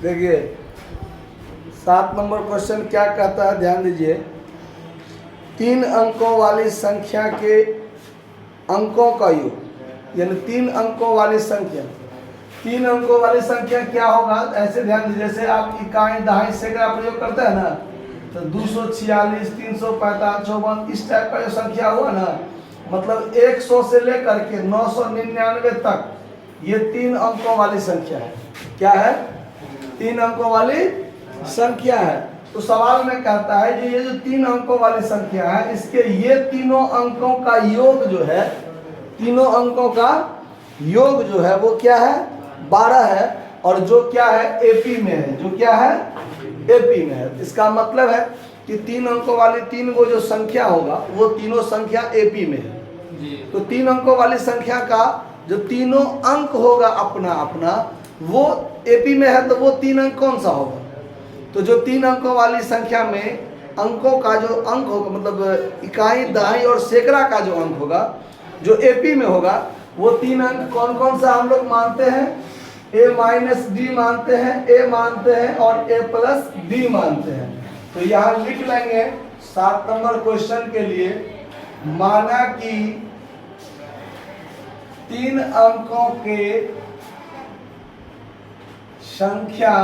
देखिए 7 number question क्या कहता है, ध्यान दीजिए। 3 अंकों वाली संख्या के अंकों का योग, यानी 3 अंकों वाली संख्या। 3 अंकों वाली संख्या क्या होगा, ऐसे ध्यान दीजिए। जैसे आप इकाई दहाई सैकड़ा प्रयोग करते हैं ना, तो 246, 345, 54 इस टाइप का जो संख्या हुआ ना, मतलब 100 से लेकर के 999 तक ये 3 अंकों वाली संख्या है। क्या है? 3 अंकों वाली संख्या है। तो सवाल में कहता है कि ये जो 3 अंकों वाली संख्या है, इसके ये तीनों अंकों का योग जो है, तीनों अंकों का योग जो है वो क्या है? 12 है। और जो क्या है? एपी में है। जो क्या है? एपी में है। इसका मतलब है कि 3 अंकों वाली 3 को जो संख्या होगा वो तीनों संख्या एपी में है। तो 3 अंकों वाली संख्या का जो तीनों अंक होगा अपना अपना, वो एपी में है। तो वो 3 अंक कौन सा होगा? तो जो 3 अंकों वाली संख्या में अंकों का जो अंक होगा, मतलब इकाई दहाई और सैकड़ा का जो अंक होगा, जो एपी में होगा, वो 3 अंक कौन कौन सा हम लोग मानते हैं? a माइनस डी मानते हैं, a मानते हैं और a प्लस डी मानते हैं। तो यहाँ लिख लेंगे 7 नंबर क्वेश्चन के लिए, माना कि 3 अंकों के संख्या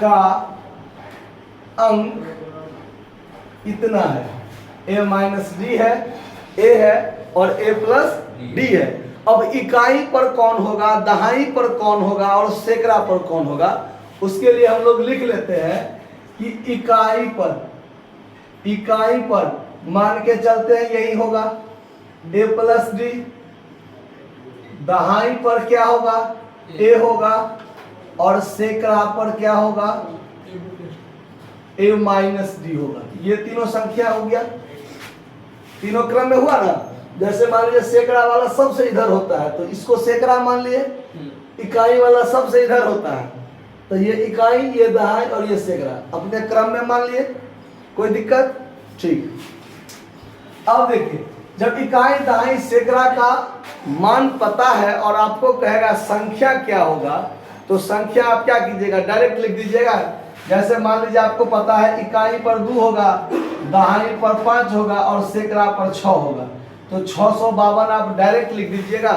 का अंक इतना है, a माइनस डी है, a है और a प्लस डी है। अब इकाई पर कौन होगा, दहाई पर कौन होगा और सैकड़ा पर कौन होगा, उसके लिए हम लोग लिख लेते हैं कि इकाई पर मान के चलते हैं यही होगा a प्लस डी। दहाई पर क्या होगा? a होगा। और सैकड़ा पर क्या होगा? a माइनस डी होगा। ये तीनों संख्या हो गया, तीनों क्रम में हुआ ना। जैसे मान लीजिए सैकड़ा वाला सबसे इधर होता है, तो इसको सैकड़ा मान लिए। इकाई वाला सबसे इधर होता है, तो ये इकाई, ये दहाई और ये सैकड़ा अपने क्रम में मान लिए। कोई दिक्कत? ठीक। अब देखिए, जब इकाई दहाई सैकड़ा का मान पता है और आपको कहेगा संख्या क्या होगा, तो संख्या आप क्या कीजिएगा? डायरेक्ट लिख दीजिएगा। जैसे मान लीजिए आपको पता है इकाई पर 2 होगा, दहाई पर 5 होगा और सैकड़ा पर 6 होगा, तो 652 आप डायरेक्ट लिख दीजिएगा?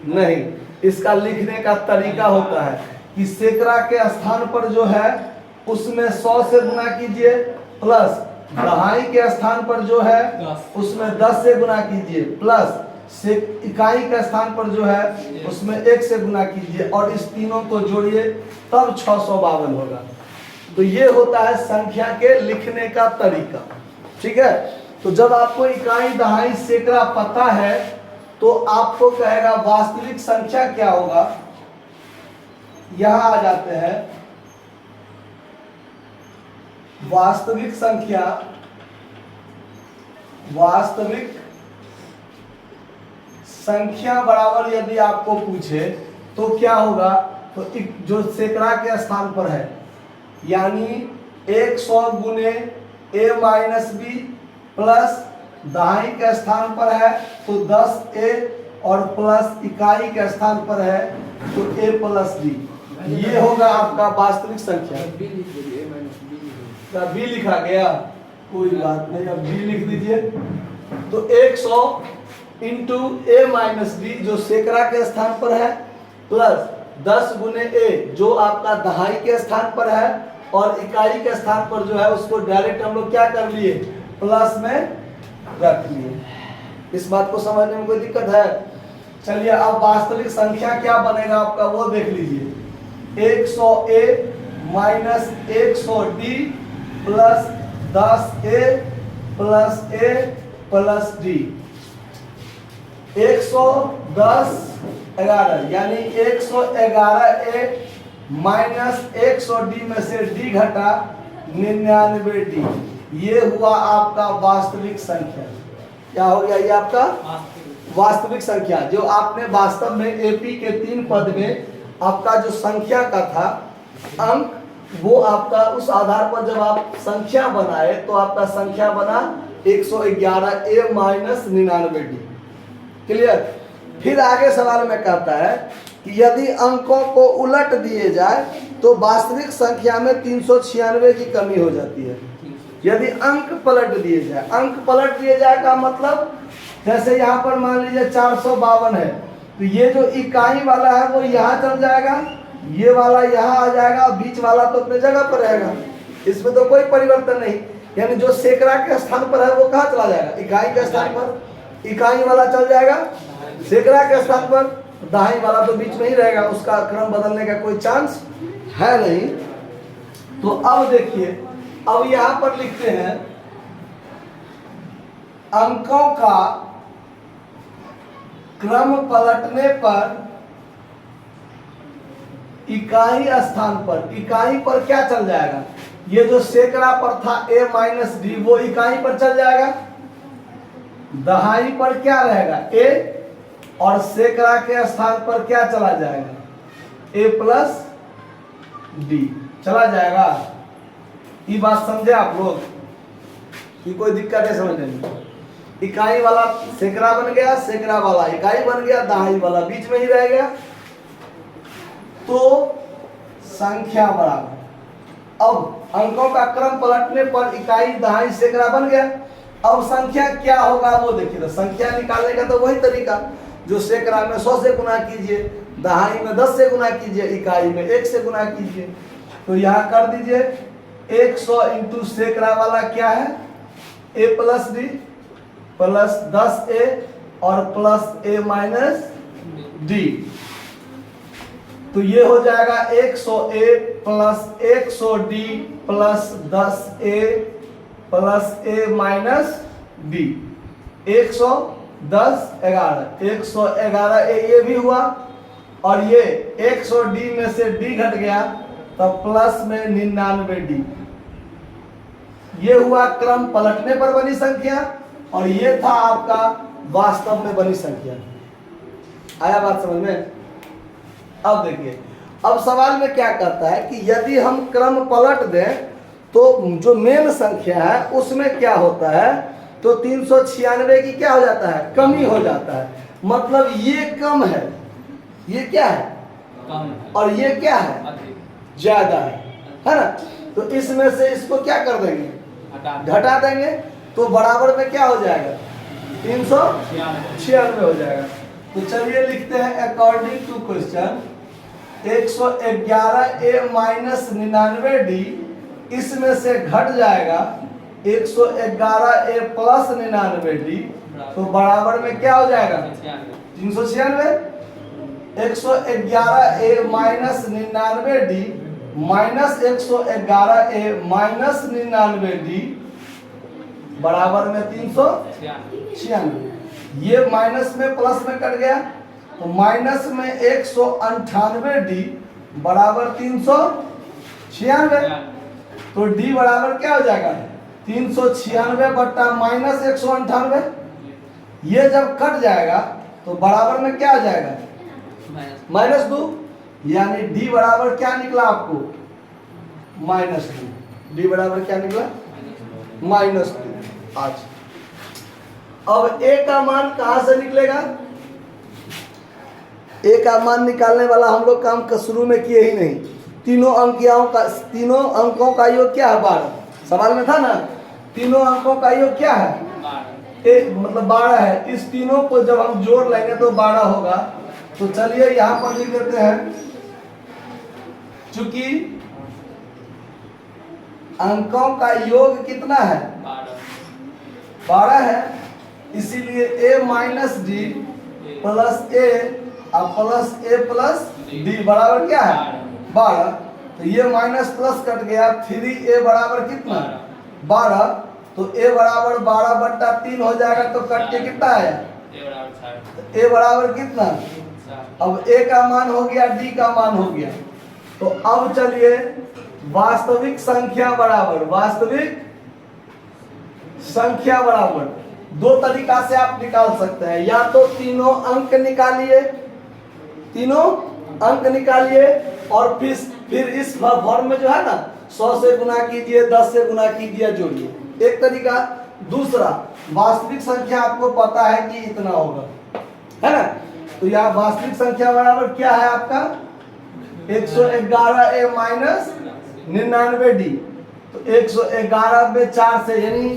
नहीं, इसका लिखने का तरीका होता है कि सैकड़ा के स्थान पर जो है उसमें 100 से गुना कीजिए, प्लस दहाई के स्थान पर जो है उसमें 10 से गुना कीजिए, प्लस इकाई के स्थान पर जो है उसमें 1 से गुना कीजिए, और इस तीनों को जोड़िए, तब 652 होगा। तो ये होता है संख्या के लिखने का तरीका। ठीक है। तो जब आपको इकाई दहाई सैकड़ा पता है, तो आपको कहेगा वास्तविक संख्या क्या होगा। यहां आ जाते हैं, वास्तविक संख्या, वास्तविक संख्या बराबर यदि आपको पूछे तो क्या होगा, तो जो सैकड़ा के स्थान पर है, यानी 100 गुने a माइनस बी, प्लस दहाई के स्थान पर है तो 10a, और प्लस इकाई के स्थान पर है तो a प्लस डी। ये होगा आपका वास्तविक संख्या। b लिखा गया, कोई बात नहीं, अब b लिख दीजिए। तो 100 इंटू a माइनस डी जो सैकड़ा के स्थान पर है, प्लस 10 गुने a जो आपका दहाई के स्थान पर है, और इकाई के स्थान पर जो है उसको डायरेक्ट हम लोग क्या कर लिए? प्लस में रख लिए। इस बात को समझने में कोई दिक्कत है? चलिए, अब वास्तविक संख्या क्या बनेगा आपका वो देख लीजिए। 100a minus 100d plus 10a plus a plus d। 110 11, यानी 111a माइनस 100d में से d घटा 99d। ये हुआ आपका वास्तविक संख्या। क्या हो गया? ये आपका वास्तविक संख्या, जो आपने वास्तव में एपी के 3 पद में आपका जो संख्या का था अंक, वो आपका उस आधार पर जब आप संख्या बनाए तो आपका संख्या बना 111a माइनस 99d। क्लियर? फिर आगे सवाल में कहता है कि यदि अंकों को उलट दिए जाए तो वास्तविक संख्या में 396 की कमी हो जाती है। यदि अंक पलट दिए जाए, अंक पलट दिए जाए का मतलब जैसे यहाँ पर मान लीजिए 452 है, तो ये जो इकाई वाला है वो यहाँ चल जाएगा, ये वाला यहाँ आ जाएगा, बीच वाला तो अपने जगह पर रहेगा, इसमें तो कोई परिवर्तन नहीं। यानी जो सैकड़ा के स्थान पर है वो कहाँ चला जाएगा, इकाई के स्थान पर इकाई वाला चल जाएगा, सैकड़ा के स्थान पर दहाई वाला तो बीच में ही रहेगा, उसका क्रम बदलने का कोई चांस है नहीं। तो अब देखिए, अब यहां पर लिखते हैं अंकों का क्रम पलटने पर इकाई स्थान पर, इकाई पर क्या चल जाएगा, ये जो सैकड़ा पर था a माइनस डी वो इकाई पर चल जाएगा, दहाई पर क्या रहेगा a, और सैकड़ा के स्थान पर क्या चला जाएगा a प्लस डी चला जाएगा। ये बात समझे आप लोग कि कोई दिक्कत है समझने में? इकाई वाला सैकड़ा बन गया, सैकड़ा वाला इकाई बन गया, दहाई वाला बीच में ही रह गया, तो संख्या बराबर। अब अंकों का क्रम पलटने पर इकाई दहाई सैकड़ा बन गया। अब संख्या क्या होगा वो देखिए, तो संख्या निकालने का तो वही तरीका, जो सैकड़ा में 100 से गुना कीजिए, दहाई में 10 से गुना कीजिए, इकाई में 1 से गुना कीजिए। तो यहाँ कर दीजिए 100 इंटू सैकड़ा वाला क्या है a plus D plus 10a और प्लस a माइनस डी, तो ये हो जाएगा 100a plus 100d plus 10a plus a minus D, 110 11 111 ये भी हुआ, और ये 100d में से d घट गया तब प्लस में 99d। ये हुआ क्रम पलटने पर बनी संख्या, और ये था आपका वास्तव में बनी संख्या। आया बात समझ में? अब देखिए, अब सवाल में क्या कहता है कि यदि हम क्रम पलट दें तो जो मेन संख्या है उसमें क्या होता है, तो 396 की क्या हो जाता है, कमी हो जाता है। मतलब ये कम है, ये क्या है कम है, और ये क्या है ज्यादा है ना। तो इसमें से इसको क्या कर देंगे, घटा देंगे, तो बराबर में क्या हो जाएगा 396 हो जाएगा। तो चलिए लिखते हैं according to question 111a minus 99d, इसमें से घट जाएगा 111a प्लस 99d, तो बराबर में क्या हो जाएगा 396। 111a minus 99d minus 111a minus 99d बराबर में 396। ये माइनस में प्लस में कट गया, तो माइनस में 198d बराबर 396, तो d बराबर क्या हो जाएगा 396 बट्टा माइनस 198। ये जब कट जाएगा तो बराबर में क्या आ जाएगा -2, यानी d बराबर क्या निकला आपको -2। d बराबर क्या निकला -2। आज अब a का मान कहां से निकलेगा, a का मान निकालने वाला हम लोग काम शुरू में किए ही नहीं। तीनों अंकों का योग क्या है 12, सवाल में था ना, तीनों अंकों का योग क्या है मतलब 12 है। इस तीनों को जब हम जोड़ लेंगे तो 12 होगा। तो चलिए यहां पर लिख देते हैं, चूंकि अंकों का योग कितना है 12 है, इसीलिए a minus D plus a और प्लस a प्लस डी बराबर क्या है 12। तो ये माइनस प्लस कट गया, 3a बराबर कितना 12, तो a बराबर 12 बट्टा 3 हो जाएगा, तो कट के कितना है a बराबर कितना। अब a का मान हो गया, d का मान हो गया। तो अब चलिए वास्तविक संख्या बराबर, वास्तविक संख्या बराबर दो तरीका से आप निकाल सकते हैं, या तो तीनों अंक निकालिए, तीनों अंक निकालिए और फिर इस फॉर्म में जो है ना 100 से गुना कीजिए, 10 से गुना कीजिए, जोड़िए, एक तरीका। दूसरा वास्तविक संख्या आपको पता है कि इतना होगा, है ना, तो यहाँ वास्तविक संख्या बराबर क्या है आपका 111 a माइनस 99d। तो 111 में 4 से, यानी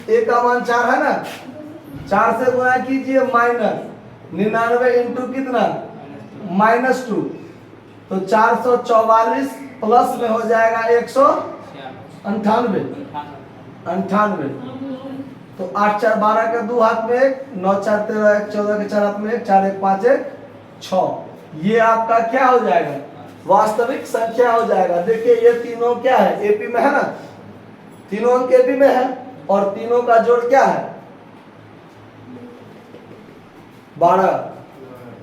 a का मान 4 है ना, 4 से गुणा कीजिए माइनस 99 इंटू कितना -2, तो 444 प्लस में हो जाएगा 198। तो 8 4 12 के 2 हाथ में 1, 9 4 13 1 14 के 4 हाथ में 1, 4 1 5 1 6। ये आपका क्या हो जाएगा वास्तविक संख्या हो जाएगा। देखिए ये तीनों क्या है एपी में है ना, तीनों अंक एपी में है और तीनों का जोड़ क्या है 12,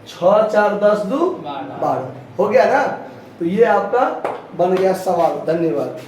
6 4 10 2 12 हो गया ना। तो ये आपका बन गया सवाल। धन्यवाद।